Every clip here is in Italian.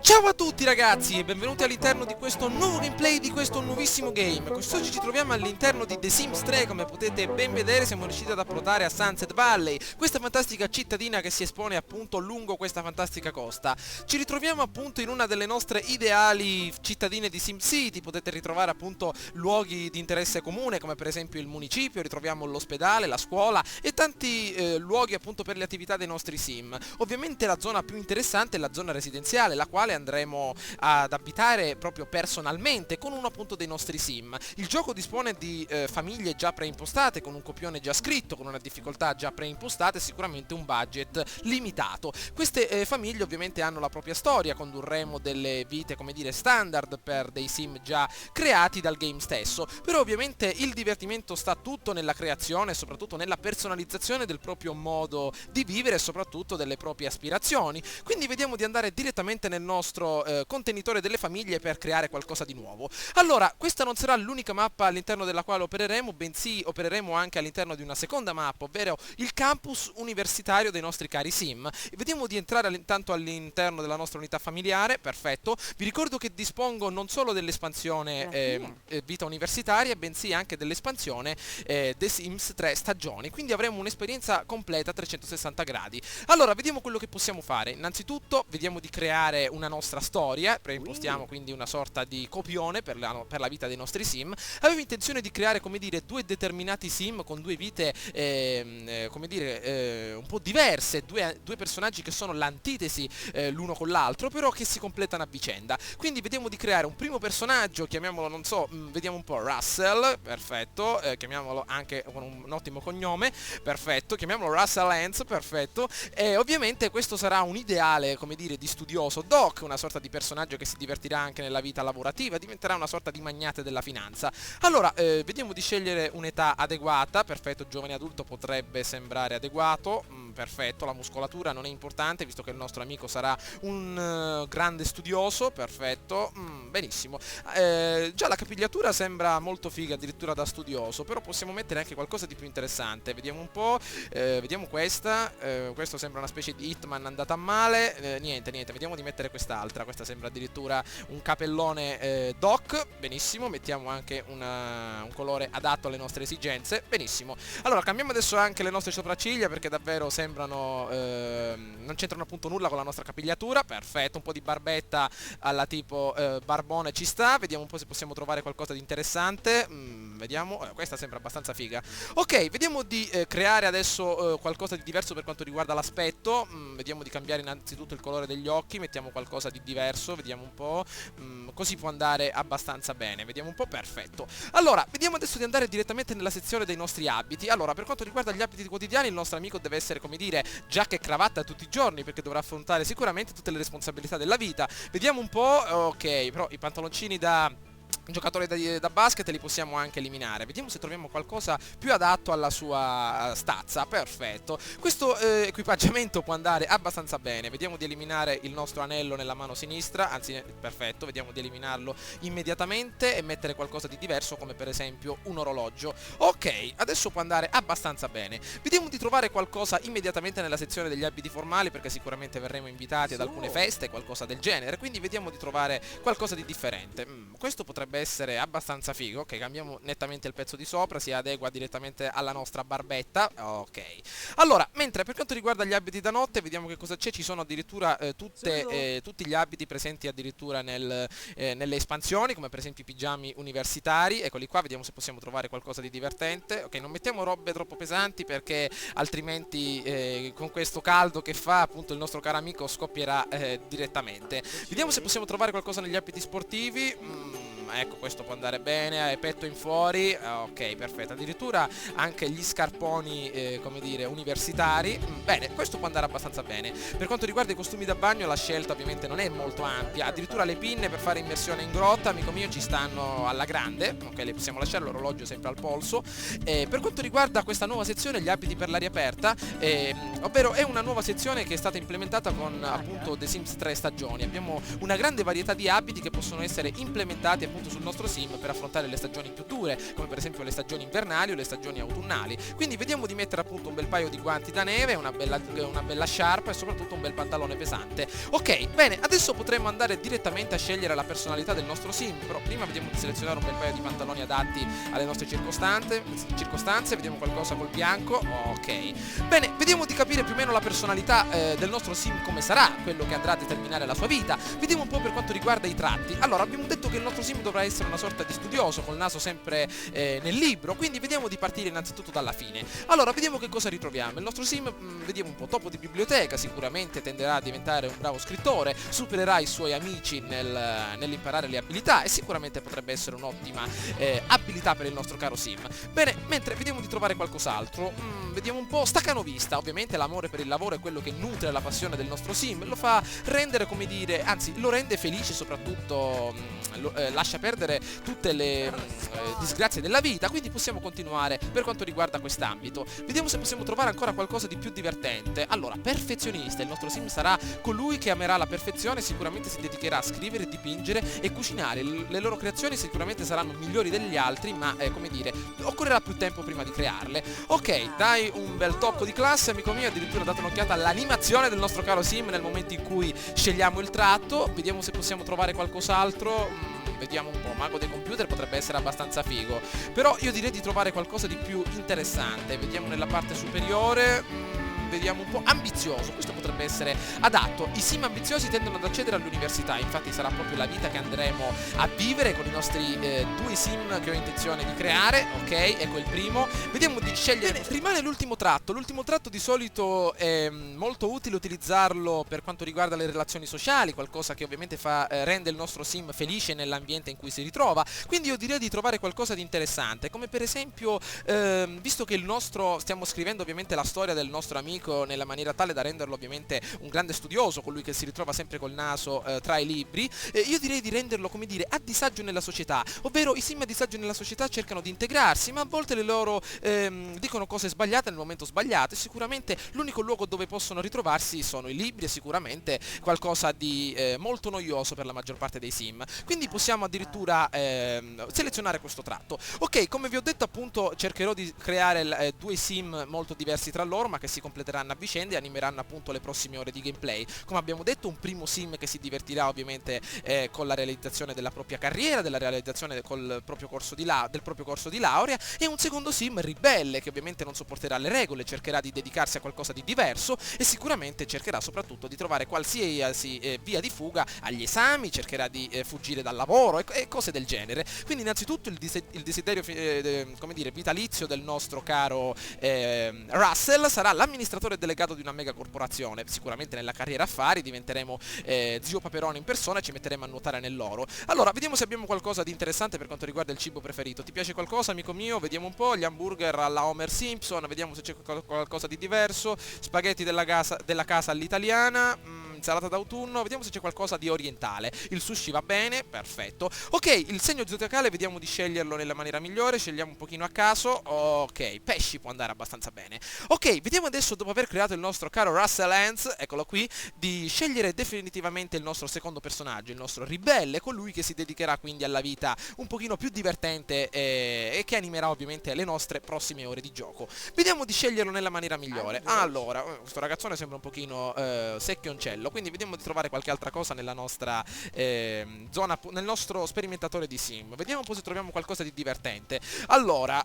Ciao a tutti ragazzi e benvenuti all'interno di questo nuovo gameplay di questo nuovissimo game. Quest'oggi ci troviamo all'interno di The Sims 3. Come potete ben vedere siamo riusciti ad approdare a Sunset Valley, questa fantastica cittadina che si espone appunto lungo questa fantastica costa. Ci ritroviamo appunto in una delle nostre ideali cittadine di SimCity. Potete ritrovare appunto luoghi di interesse comune come per esempio il municipio, ritroviamo l'ospedale, la scuola e tanti luoghi appunto per le attività dei nostri sim. Ovviamente la zona più interessante è la zona residenziale, la quale andremo ad abitare proprio personalmente con uno appunto dei nostri sim. Il gioco dispone di famiglie già preimpostate, con un copione già scritto, con una difficoltà già preimpostate e sicuramente un budget limitato. Queste famiglie ovviamente hanno la propria storia, condurremo delle vite come dire standard per dei sim già creati dal game stesso, però ovviamente il divertimento sta tutto nella creazione e soprattutto nella personalizzazione del proprio modo di vivere e soprattutto delle proprie aspirazioni. Quindi vediamo di andare direttamente nel nostro contenitore delle famiglie per creare qualcosa di nuovo. Allora, questa non sarà l'unica mappa all'interno della quale opereremo, bensì opereremo anche all'interno di una seconda mappa, ovvero il campus universitario dei nostri cari sim. E vediamo di entrare intanto all'interno della nostra unità familiare, perfetto. Vi ricordo che dispongo non solo dell'espansione vita universitaria, bensì anche dell'espansione The Sims 3 stagioni, quindi avremo un'esperienza completa a 360 gradi. Allora, vediamo quello che possiamo fare. Innanzitutto, vediamo di creare una nostra storia, preimpostiamo quindi una sorta di copione per la vita dei nostri sim. Avevo intenzione di creare, come dire, due determinati sim con due vite, come dire, un po' diverse, due personaggi che sono l'antitesi l'uno con l'altro, però che si completano a vicenda. Quindi vediamo di creare un primo personaggio, chiamiamolo, non so, vediamo un po', Russell, perfetto, chiamiamolo anche con un ottimo cognome, perfetto, chiamiamolo Russell Lance, perfetto, e ovviamente questo sarà un ideale, come dire, di studioso doc, una sorta di personaggio che si divertirà anche nella vita lavorativa, diventerà una sorta di magnate della finanza. Allora, vediamo di scegliere un'età adeguata, perfetto, giovane adulto potrebbe sembrare adeguato, perfetto, la muscolatura non è importante visto che il nostro amico sarà un grande studioso, perfetto, benissimo. Già la capigliatura sembra molto figa, addirittura da studioso, però possiamo mettere anche qualcosa di più interessante, vediamo un po', vediamo questa, questo sembra una specie di Hitman andata a male, niente, vediamo di mettere quest'altra, questa sembra addirittura un capellone doc, benissimo, mettiamo anche un colore adatto alle nostre esigenze, benissimo. Allora cambiamo adesso anche le nostre sopracciglia perché davvero sembrano, non c'entrano appunto nulla con la nostra capigliatura, perfetto, un po' di barbetta alla tipo barbone ci sta, vediamo un po' se possiamo trovare qualcosa di interessante, vediamo, questa sembra abbastanza figa. Ok, vediamo di creare adesso qualcosa di diverso per quanto riguarda l'aspetto, vediamo di cambiare innanzitutto il colore degli occhi, mettiamo qualcosa di diverso, vediamo un po', così può andare abbastanza bene, vediamo un po', perfetto. Allora, vediamo adesso di andare direttamente nella sezione dei nostri abiti. Allora, per quanto riguarda gli abiti quotidiani, il nostro amico deve essere, come dire, giacca e cravatta tutti i giorni perché dovrà affrontare sicuramente tutte le responsabilità della vita. Vediamo un po', ok, però i pantaloncini da giocatori da basket li possiamo anche eliminare. Vediamo se troviamo qualcosa più adatto alla sua stazza, perfetto. Questo equipaggiamento può andare abbastanza bene. Vediamo di eliminare il nostro anello nella mano sinistra, anzi perfetto, vediamo di eliminarlo immediatamente e mettere qualcosa di diverso come per esempio un orologio. Ok, adesso può andare abbastanza bene. Vediamo di trovare qualcosa immediatamente nella sezione degli abiti formali perché sicuramente verremo invitati ad alcune feste, qualcosa del genere, quindi vediamo di trovare qualcosa di differente. Questo potrebbe essere abbastanza figo. Ok, cambiamo nettamente il pezzo di sopra, si adegua direttamente alla nostra barbetta. Ok, allora, mentre per quanto riguarda gli abiti da notte, vediamo che cosa c'è. Ci sono addirittura tutti gli abiti presenti addirittura nelle espansioni, come per esempio i pigiami universitari. Eccoli qua, vediamo se possiamo trovare qualcosa di divertente. Ok, non mettiamo robe troppo pesanti perché altrimenti con questo caldo che fa appunto il nostro caro amico scoppierà direttamente. Vediamo se possiamo trovare qualcosa negli abiti sportivi. Ecco, questo può andare bene, petto in fuori, ok, perfetto, addirittura anche gli scarponi, come dire, universitari, bene, questo può andare abbastanza bene. Per quanto riguarda i costumi da bagno la scelta ovviamente non è molto ampia, addirittura le pinne per fare immersione in grotta, amico mio, ci stanno alla grande, ok, le possiamo lasciare, l'orologio sempre al polso. Per quanto riguarda questa nuova sezione, gli abiti per l'aria aperta, ovvero è una nuova sezione che è stata implementata con appunto The Sims 3 stagioni, abbiamo una grande varietà di abiti che possono essere implementati appunto appunto sul nostro sim per affrontare le stagioni più dure, come per esempio le stagioni invernali o le stagioni autunnali. Quindi vediamo di mettere appunto un bel paio di guanti da neve, una bella sciarpa e soprattutto un bel pantalone pesante. Ok, bene, adesso potremmo andare direttamente a scegliere la personalità del nostro sim, però prima vediamo di selezionare un bel paio di pantaloni adatti alle nostre circostanze, vediamo qualcosa col bianco. Ok, bene, vediamo di capire più o meno la personalità del nostro sim, come sarà, quello che andrà a determinare la sua vita. Vediamo un po' per quanto riguarda i tratti. Allora, abbiamo detto che il nostro sim dovrà essere una sorta di studioso, col naso sempre nel libro, quindi vediamo di partire innanzitutto dalla fine. Allora, vediamo che cosa ritroviamo. Il nostro sim, vediamo un po' topo di biblioteca, sicuramente tenderà a diventare un bravo scrittore, supererà i suoi amici nell'imparare le abilità e sicuramente potrebbe essere un'ottima abilità per il nostro caro sim. Bene, mentre vediamo di trovare qualcos'altro, vediamo un po' staccanovista. Ovviamente l'amore per il lavoro è quello che nutre la passione del nostro sim, lo fa rendere, come dire, anzi lo rende felice, soprattutto lascia perdere tutte le disgrazie della vita, quindi possiamo continuare per quanto riguarda quest'ambito. Vediamo se possiamo trovare ancora qualcosa di più divertente. Allora, perfezionista, il nostro sim sarà colui che amerà la perfezione, sicuramente si dedicherà a scrivere, dipingere e cucinare. Le loro creazioni sicuramente saranno migliori degli altri, ma come dire, occorrerà più tempo prima di crearle. Ok, dai un bel tocco di classe, amico mio, addirittura date un'occhiata all'animazione del nostro caro sim nel momento in cui scegliamo il tratto. Vediamo se possiamo trovare qualcos'altro. Vediamo un po', mago dei computer potrebbe essere abbastanza figo, però io direi di trovare qualcosa di più interessante. Vediamo nella parte superiore. Vediamo un po', ambizioso, questo potrebbe essere adatto. I sim ambiziosi tendono ad accedere all'università, infatti sarà proprio la vita che andremo a vivere con i nostri due sim che ho intenzione di creare. Ok, ecco il primo. Vediamo di scegliere. Bene, rimane l'ultimo tratto. L'ultimo tratto di solito è molto utile utilizzarlo per quanto riguarda le relazioni sociali, qualcosa che ovviamente rende il nostro sim felice nell'ambiente in cui si ritrova. Quindi io direi di trovare qualcosa di interessante, come per esempio, visto che stiamo scrivendo ovviamente la storia del nostro amico nella maniera tale da renderlo ovviamente un grande studioso, colui che si ritrova sempre col naso tra i libri, io direi di renderlo, come dire, a disagio nella società, ovvero i sim a disagio nella società cercano di integrarsi, ma a volte le loro dicono cose sbagliate nel momento sbagliato, e sicuramente l'unico luogo dove possono ritrovarsi sono i libri, e sicuramente qualcosa di molto noioso per la maggior parte dei sim. Quindi possiamo addirittura selezionare questo tratto. Ok, come vi ho detto appunto, cercherò di creare due sim molto diversi tra loro, ma che si completeranno a vicenda e animeranno appunto le prossime ore di gameplay. Come abbiamo detto, un primo sim che si divertirà ovviamente con la realizzazione della propria carriera, della realizzazione del proprio corso di laurea, e un secondo sim ribelle che ovviamente non sopporterà le regole, cercherà di dedicarsi a qualcosa di diverso e sicuramente cercherà soprattutto di trovare qualsiasi via di fuga agli esami, cercherà di fuggire dal lavoro e cose del genere. Quindi innanzitutto il desiderio come dire, vitalizio del nostro caro Russell sarà l'amministratore delegato di una mega corporazione. Sicuramente nella carriera affari diventeremo zio Paperone in persona e ci metteremo a nuotare nell'oro. Allora, vediamo se abbiamo qualcosa di interessante per quanto riguarda il cibo preferito. Ti piace qualcosa, amico mio? Vediamo un po'. Gli hamburger alla Homer Simpson, vediamo se c'è qualcosa di diverso. Spaghetti della casa all'italiana. Insalata d'autunno, vediamo se c'è qualcosa di orientale. Il sushi va bene, perfetto. Ok, il segno zodiacale vediamo di sceglierlo nella maniera migliore, scegliamo un pochino a caso. Ok, pesci può andare abbastanza bene. Ok, vediamo adesso, dopo aver creato il nostro caro Russell Hantz, eccolo qui, di scegliere definitivamente il nostro secondo personaggio, il nostro ribelle, colui che si dedicherà quindi alla vita un pochino più divertente e che animerà ovviamente le nostre prossime ore di gioco. Vediamo di sceglierlo nella maniera migliore. Allora, questo ragazzone sembra un pochino secchioncello, quindi vediamo di trovare qualche altra cosa nella nostra zona, nel nostro sperimentatore di sim. Vediamo un po' se troviamo qualcosa di divertente. Allora,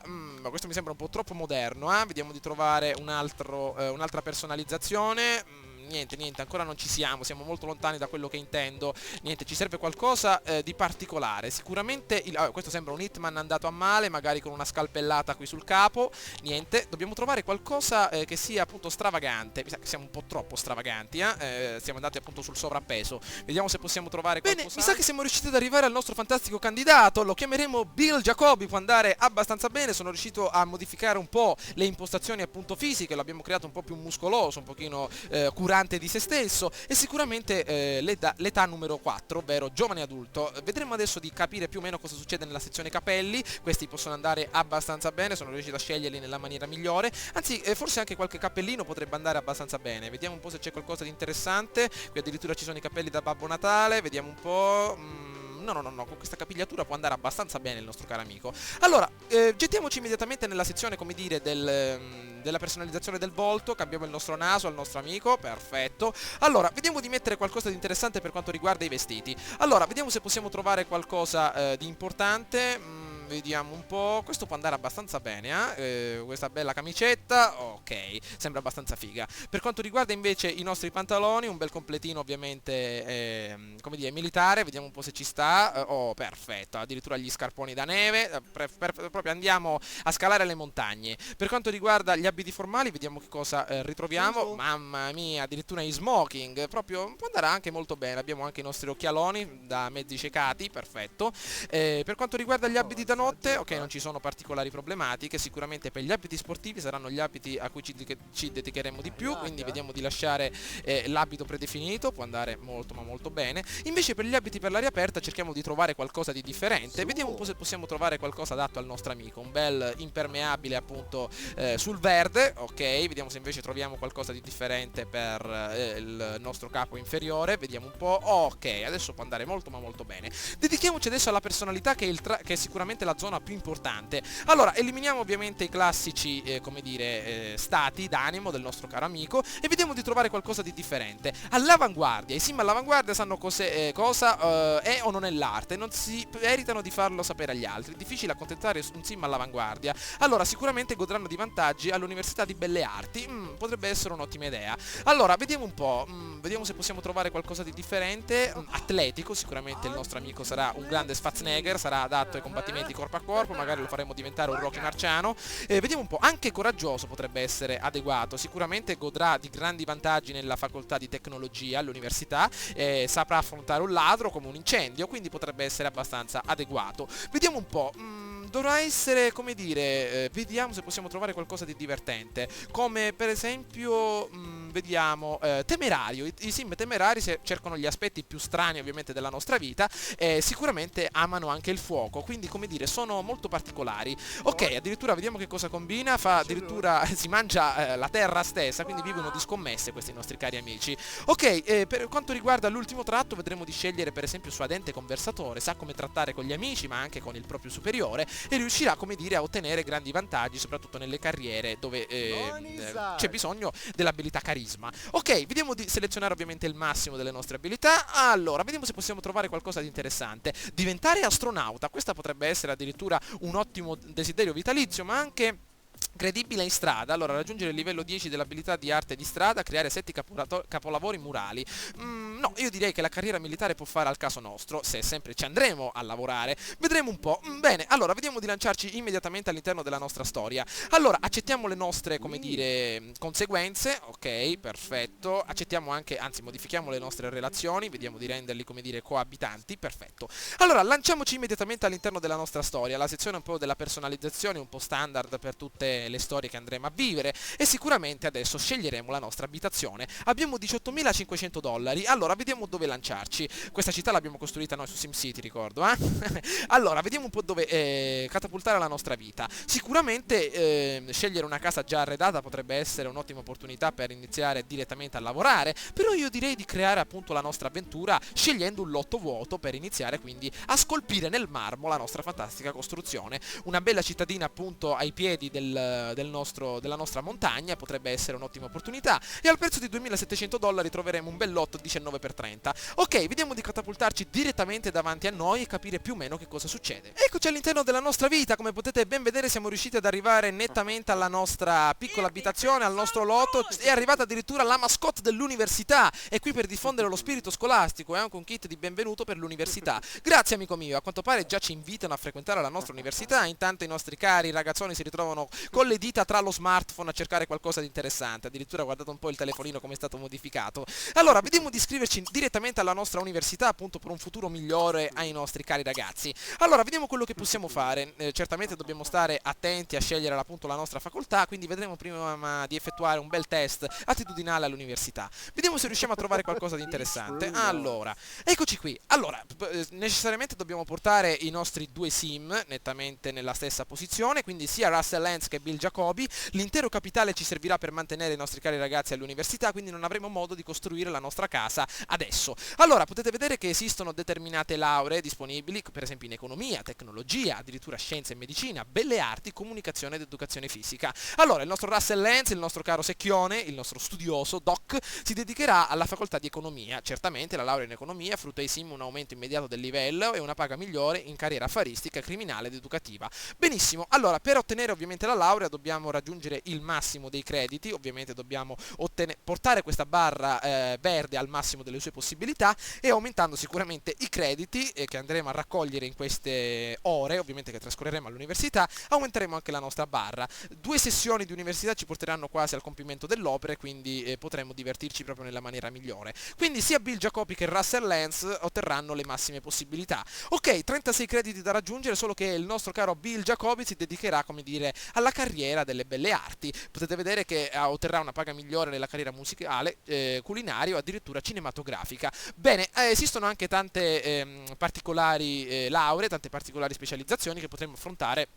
questo mi sembra un po' troppo moderno, vediamo di trovare un'altra personalizzazione. Niente, ancora non ci siamo molto lontani da quello che intendo. Niente, ci serve qualcosa di particolare. Sicuramente questo sembra un Hitman andato a male, magari con una scalpellata qui sul capo. Niente, dobbiamo trovare qualcosa che sia appunto stravagante. Mi sa che siamo un po' troppo stravaganti, siamo andati appunto sul sovrappeso. Vediamo se possiamo trovare qualcosa. Bene, mi sa che siamo riusciti ad arrivare al nostro fantastico candidato. Lo chiameremo Bill Jacobi, può andare abbastanza bene. Sono riuscito a modificare un po' le impostazioni appunto fisiche, l'abbiamo creato un po' più muscoloso, un pochino curante di se stesso, e sicuramente l'età numero 4, ovvero giovane adulto. Vedremo adesso di capire più o meno cosa succede nella sezione capelli. Questi possono andare abbastanza bene, sono riuscito a sceglierli nella maniera migliore, anzi forse anche qualche cappellino potrebbe andare abbastanza bene. Vediamo un po' se c'è qualcosa di interessante. Qui addirittura ci sono i capelli da Babbo Natale, vediamo un po'. no, con questa capigliatura può andare abbastanza bene il nostro caro amico. Allora, gettiamoci immediatamente nella sezione, come dire, della personalizzazione del volto. Cambiamo il nostro naso al nostro amico, perfetto. Allora, vediamo di mettere qualcosa di interessante per quanto riguarda i vestiti. Allora, vediamo se possiamo trovare qualcosa di importante. Vediamo un po', questo può andare abbastanza bene, questa bella camicetta, ok, sembra abbastanza figa. Per quanto riguarda invece i nostri pantaloni, un bel completino ovviamente, come dire, militare, vediamo un po' se ci sta, oh perfetto, addirittura gli scarponi da neve, proprio andiamo a scalare le montagne. Per quanto riguarda gli abiti formali, vediamo che cosa ritroviamo, mamma mia, addirittura in smoking, proprio può andare anche molto bene, abbiamo anche i nostri occhialoni da mezzi ciecati, perfetto. Per quanto riguarda gli abiti da notte, ok, non ci sono particolari problematiche, sicuramente per gli abiti sportivi saranno gli abiti a cui ci dedicheremo di più, quindi vediamo di lasciare l'abito predefinito, può andare molto ma molto bene. Invece per gli abiti per l'aria aperta cerchiamo di trovare qualcosa di differente, vediamo un po' se possiamo trovare qualcosa adatto al nostro amico, un bel impermeabile appunto sul verde, ok, vediamo se invece troviamo qualcosa di differente per il nostro capo inferiore, vediamo un po', ok, adesso può andare molto ma molto bene. Dedichiamoci adesso alla personalità che è sicuramente la zona più importante. Allora, eliminiamo ovviamente i classici, come dire, stati d'animo del nostro caro amico e vediamo di trovare qualcosa di differente. All'avanguardia, i sim all'avanguardia sanno cosa è o non è l'arte, non si meritano di farlo sapere agli altri, difficile accontentare un sim all'avanguardia. Allora, sicuramente godranno di vantaggi all'Università di Belle Arti, potrebbe essere un'ottima idea. Allora, vediamo un po', vediamo se possiamo trovare qualcosa di differente. Atletico, sicuramente il nostro amico sarà un grande Schwarzenegger, sarà adatto ai combattimenti corpo a corpo, magari lo faremo diventare un Rocky Marciano. Vediamo un po', anche coraggioso potrebbe essere adeguato, sicuramente godrà di grandi vantaggi nella facoltà di tecnologia all'università, saprà affrontare un ladro come un incendio, quindi potrebbe essere abbastanza adeguato. Vediamo un po', dovrà essere, come dire, vediamo se possiamo trovare qualcosa di divertente, come per esempio, vediamo, temerario. I sim temerari cercano gli aspetti più strani ovviamente della nostra vita, sicuramente amano anche il fuoco, quindi come dire sono molto particolari. Ok, addirittura vediamo che cosa combina, fa addirittura si mangia la terra stessa, quindi vivono di scommesse questi nostri cari amici. Ok, per quanto riguarda l'ultimo tratto vedremo di scegliere per esempio suadente conversatore, sa come trattare con gli amici ma anche con il proprio superiore e riuscirà, come dire, a ottenere grandi vantaggi soprattutto nelle carriere dove c'è bisogno dell'abilità carisma. Ok, vediamo di selezionare ovviamente il massimo delle nostre abilità. Allora, vediamo se possiamo trovare qualcosa di interessante. Diventare astronauta, questa potrebbe essere addirittura un ottimo desiderio vitalizio, ma anche credibile in strada. Allora, raggiungere il livello 10 dell'abilità di arte di strada, creare 7 capolavori murali. No, io direi che la carriera militare può fare al caso nostro, se sempre ci andremo a lavorare. Vedremo un po'. Bene, allora, vediamo di lanciarci immediatamente all'interno della nostra storia. Allora, accettiamo le nostre, come dire, conseguenze. Ok, perfetto. Accettiamo anche, anzi, modifichiamo le nostre relazioni, vediamo di renderli, come dire, coabitanti. Perfetto. Allora, lanciamoci immediatamente all'interno della nostra storia. La sezione un po' della personalizzazione, un po' standard per tutte le storie che andremo a vivere, e sicuramente adesso sceglieremo la nostra abitazione. Abbiamo $18.500, allora vediamo dove lanciarci. Questa città l'abbiamo costruita noi su SimCity, ricordo, eh? Allora, vediamo un po' dove catapultare la nostra vita. Sicuramente scegliere una casa già arredata potrebbe essere un'ottima opportunità per iniziare direttamente a lavorare, però io direi di creare appunto la nostra avventura scegliendo un lotto vuoto per iniziare quindi a scolpire nel marmo la nostra fantastica costruzione. Una bella cittadina appunto ai piedi della nostra montagna potrebbe essere un'ottima opportunità, e al prezzo di $2.700 troveremo un bel lotto 19x30. Ok, vediamo di catapultarci direttamente davanti a noi e capire più o meno che cosa succede. Eccoci all'interno della nostra vita, come potete ben vedere siamo riusciti ad arrivare nettamente alla nostra piccola abitazione, al nostro lotto. È arrivata addirittura la mascotte dell'università, è qui per diffondere lo spirito scolastico e anche un kit di benvenuto per l'università. Grazie amico mio, a quanto pare già ci invitano a frequentare la nostra università, intanto i nostri cari ragazzoni si ritrovano con le dita tra lo smartphone a cercare qualcosa di interessante, addirittura guardate un po' il telefonino come è stato modificato. Allora, vediamo di iscriverci direttamente alla nostra università appunto per un futuro migliore ai nostri cari ragazzi. Allora, vediamo quello che possiamo fare. Certamente dobbiamo stare attenti a scegliere appunto la nostra facoltà, quindi vedremo prima di effettuare un bel test attitudinale all'università. Vediamo se riusciamo a trovare qualcosa di interessante. Allora, eccoci qui. Allora, necessariamente dobbiamo portare i nostri due sim nettamente nella stessa posizione, quindi sia Russell Lance che Bill Jacobi. L'intero capitale ci servirà per mantenere i nostri cari ragazzi all'università, quindi non avremo modo di costruire la nostra casa adesso. Allora, potete vedere che esistono determinate lauree disponibili, per esempio in economia, tecnologia, addirittura scienza e medicina, belle arti, comunicazione ed educazione fisica. Allora, il nostro Russell Lance, il nostro caro Secchione, il nostro studioso, Doc, si dedicherà alla facoltà di economia. Certamente la laurea in economia frutta ai sim un aumento immediato del livello e una paga migliore in carriera affaristica, criminale ed educativa. Benissimo, allora per ottenere ovviamente la laurea dobbiamo raggiungere il massimo dei crediti, ovviamente dobbiamo portare questa barra verde al massimo delle sue possibilità e aumentando sicuramente i crediti che andremo a raccogliere in queste ore, ovviamente che trascorreremo all'università, aumenteremo anche la nostra barra. 2 sessioni di università ci porteranno quasi al compimento dell'opera, quindi potremo divertirci proprio nella maniera migliore. Quindi sia Bill Jacobi che Russell Lance otterranno le massime possibilità. Ok, 36 crediti da raggiungere, solo che il nostro caro Bill Jacobi si dedicherà, come dire, alla carriera delle belle arti. Potete vedere che otterrà una paga migliore nella carriera musicale, culinaria o addirittura cinematografica. Bene, esistono anche tante particolari lauree, tante particolari specializzazioni che potremo affrontare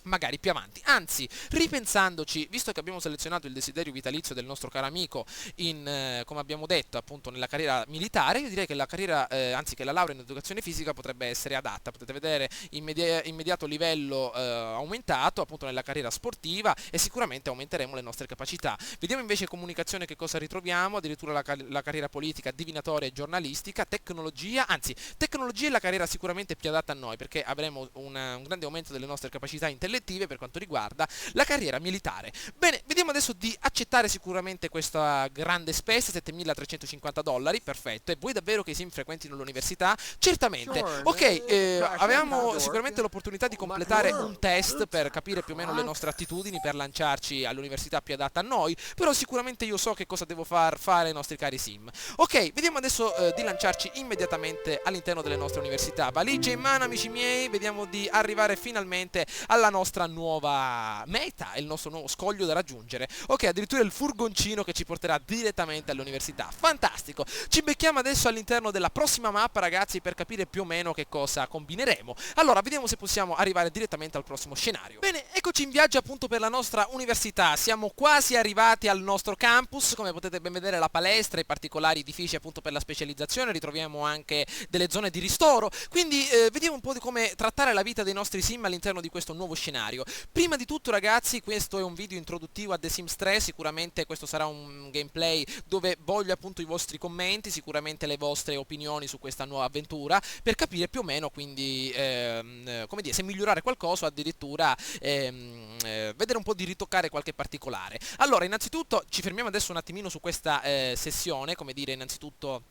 magari più avanti. Anzi, ripensandoci, visto che abbiamo selezionato il desiderio vitalizio del nostro caro amico come abbiamo detto, appunto nella carriera militare, io direi che la carriera, anzi che la laurea in educazione fisica potrebbe essere adatta. Potete vedere immediato livello aumentato appunto nella carriera sportiva e sicuramente aumenteremo le nostre capacità. Vediamo invece comunicazione che cosa ritroviamo, addirittura la carriera politica, divinatoria e giornalistica, tecnologia, anzi tecnologia è la carriera sicuramente più adatta a noi perché avremo un grande aumento delle nostre capacità intellettive per quanto riguarda la carriera militare. Bene, vediamo adesso di accettare sicuramente questa grande spesa, $7.350, perfetto. E vuoi davvero che i sim frequentino l'università? Certamente. Ok, avevamo sicuramente l'opportunità di completare un test per capire più o meno le nostre attitudini, per lanciarci all'università più adatta a noi, però sicuramente io so che cosa devo fare ai nostri cari sim. Ok, vediamo adesso di lanciarci immediatamente all'interno delle nostre università. Valigia in mano, amici miei, vediamo di arrivare finalmente alla nostra nuova meta, il nostro nuovo scoglio da raggiungere. Ok, addirittura il furgoncino che ci porterà direttamente all'università. Fantastico! Ci becchiamo adesso all'interno della prossima mappa, ragazzi, per capire più o meno che cosa combineremo. Allora, vediamo se possiamo arrivare direttamente al prossimo scenario. Bene, eccoci in viaggio appunto per la nostra università. Siamo quasi arrivati al nostro campus. Come potete ben vedere, la palestra, i particolari edifici appunto per la specializzazione. Ritroviamo anche delle zone di ristoro. Quindi vediamo un po' di come trattare la vita dei nostri sim all'interno di questo nuovo scenario. Prima di tutto, ragazzi, questo è un video introduttivo a The Sims 3, sicuramente questo sarà un gameplay dove voglio appunto i vostri commenti, sicuramente le vostre opinioni su questa nuova avventura, per capire più o meno quindi come dire, se migliorare qualcosa o addirittura vedere un po' di ritoccare qualche particolare. Allora, innanzitutto ci fermiamo adesso un attimino su questa sessione, come dire, innanzitutto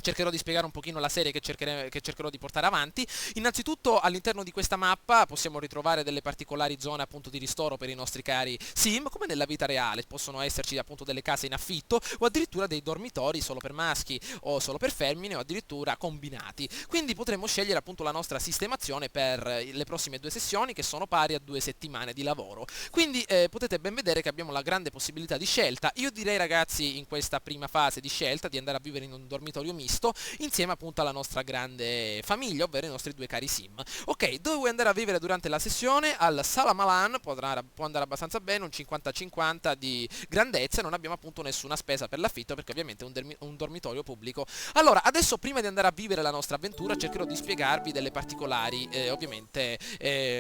cercherò di spiegare un pochino la serie che cercherò di portare avanti. Innanzitutto all'interno di questa mappa possiamo ritrovare delle particolari zone appunto di ristoro per i nostri cari sim, come nella vita reale. Possono esserci appunto delle case in affitto o addirittura dei dormitori solo per maschi o solo per femmine o addirittura combinati. Quindi potremo scegliere appunto la nostra sistemazione per le prossime 2 sessioni, che sono pari a 2 settimane di lavoro. Quindi potete ben vedere che abbiamo la grande possibilità di scelta. Io direi, ragazzi, in questa prima fase di scelta di andare a vivere in un dormitorio misto insieme appunto alla nostra grande famiglia, ovvero i nostri 2 cari sim. Ok, dove vuoi andare a vivere durante la sessione? Al Sala Malan può andare abbastanza bene, un 50-50 di grandezza, non abbiamo appunto nessuna spesa per l'affitto perché ovviamente è un dormitorio pubblico. Allora, adesso prima di andare a vivere la nostra avventura cercherò di spiegarvi delle particolari ovviamente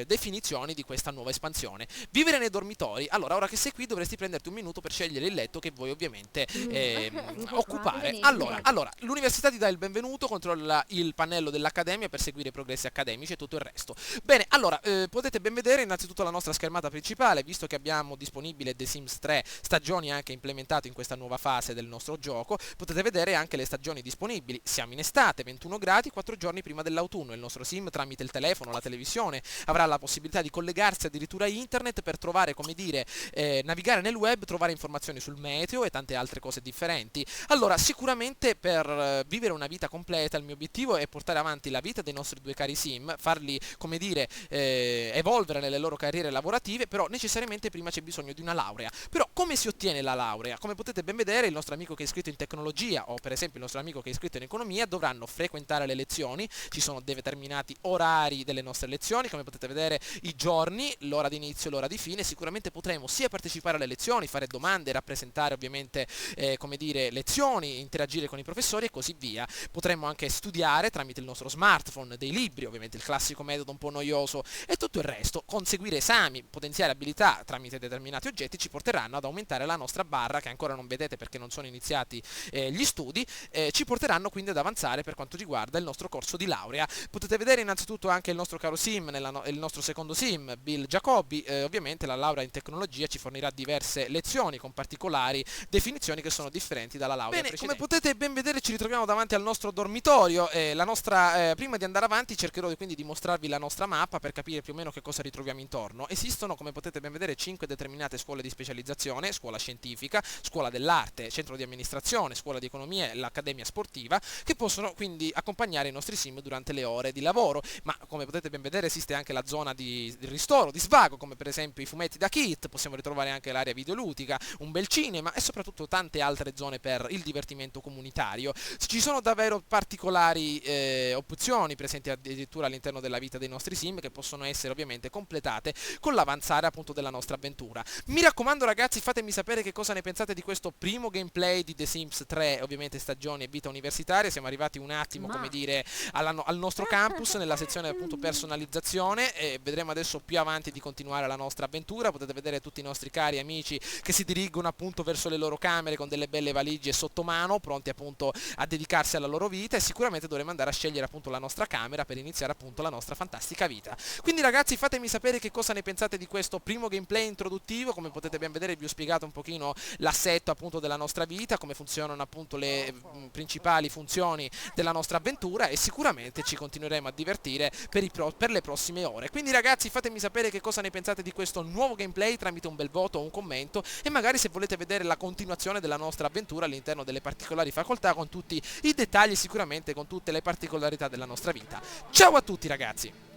definizioni di questa nuova espansione. Vivere nei dormitori. Allora, ora che sei qui dovresti prenderti un minuto per scegliere il letto che vuoi ovviamente occupare. Allora, l'università ti dà il benvenuto, controlla il pannello dell'accademia per seguire i progressi accademici e tutto il resto. Bene, allora, potete ben vedere innanzitutto la nostra schermata principale, visto che abbiamo disponibile The Sims 3 stagioni anche implementate in questa nuova fase del nostro gioco. Potete vedere anche le stagioni disponibili. Siamo in estate, 21 gradi, 4 giorni prima dell'autunno. Il nostro sim tramite il telefono, la televisione, avrà la possibilità di collegarsi addirittura a internet per trovare, come dire, navigare nel web, trovare informazioni sul meteo e tante altre cose differenti. Allora, sicuramente per vivere una vita completa il mio obiettivo è portare avanti la vita dei nostri 2 cari sim, farli, come dire, evolvere nelle loro carriere lavorative, però necessariamente prima c'è bisogno di una laurea. Però come si ottiene la laurea? Come potete ben vedere, il nostro amico che è iscritto in tecnologia o per esempio il nostro amico che è iscritto in economia dovranno frequentare le lezioni. Ci sono determinati orari delle nostre lezioni, come potete vedere i giorni, l'ora di inizio e l'ora di fine. Sicuramente potremo sia partecipare alle lezioni, fare domande, rappresentare ovviamente come dire lezioni, interagire con i professori e così così via. Potremmo anche studiare tramite il nostro smartphone dei libri, ovviamente il classico metodo un po' noioso, e tutto il resto. Conseguire esami, potenziare abilità tramite determinati oggetti ci porteranno ad aumentare la nostra barra, che ancora non vedete perché non sono iniziati gli studi, ci porteranno quindi ad avanzare per quanto riguarda il nostro corso di laurea. Potete vedere innanzitutto anche il nostro caro sim, il nostro secondo sim, Bill Jacobi. Ovviamente la laurea in tecnologia ci fornirà diverse lezioni con particolari definizioni che sono differenti dalla laurea precedente. Come potete ben vedere ci ritroviamo davanti al nostro dormitorio. Prima di andare avanti cercherò quindi di mostrarvi la nostra mappa per capire più o meno che cosa ritroviamo intorno. Esistono, come potete ben vedere, 5 determinate scuole di specializzazione: scuola scientifica, scuola dell'arte, centro di amministrazione, scuola di economia e l'accademia sportiva, che possono quindi accompagnare i nostri sim durante le ore di lavoro. Ma come potete ben vedere esiste anche la zona di ristoro, di svago, come per esempio i fumetti da kit, possiamo ritrovare anche l'area videoludica, un bel cinema e soprattutto tante altre zone per il divertimento comunitario. Ci sono davvero particolari opzioni presenti addirittura all'interno della vita dei nostri sim, che possono essere ovviamente completate con l'avanzare appunto della nostra avventura. Mi raccomando ragazzi, fatemi sapere che cosa ne pensate di questo primo gameplay di The Sims 3, ovviamente stagione e vita universitaria. Siamo arrivati un attimo, come dire, al nostro campus, nella sezione appunto personalizzazione, e vedremo adesso più avanti di continuare la nostra avventura. Potete vedere tutti i nostri cari amici che si dirigono appunto verso le loro camere con delle belle valigie sotto mano, pronti appunto a dedicarsi alla loro vita, e sicuramente dovremo andare a scegliere appunto la nostra camera per iniziare appunto la nostra fantastica vita. Quindi ragazzi, fatemi sapere che cosa ne pensate di questo primo gameplay introduttivo. Come potete ben vedere vi ho spiegato un pochino l'assetto appunto della nostra vita, come funzionano appunto le principali funzioni della nostra avventura, e sicuramente ci continueremo a divertire per le prossime ore. Quindi ragazzi, fatemi sapere che cosa ne pensate di questo nuovo gameplay tramite un bel voto o un commento, e magari se volete vedere la continuazione della nostra avventura all'interno delle particolari facoltà, con tutti i dettagli, sicuramente con tutte le particolarità della nostra vita. Ciao a tutti ragazzi!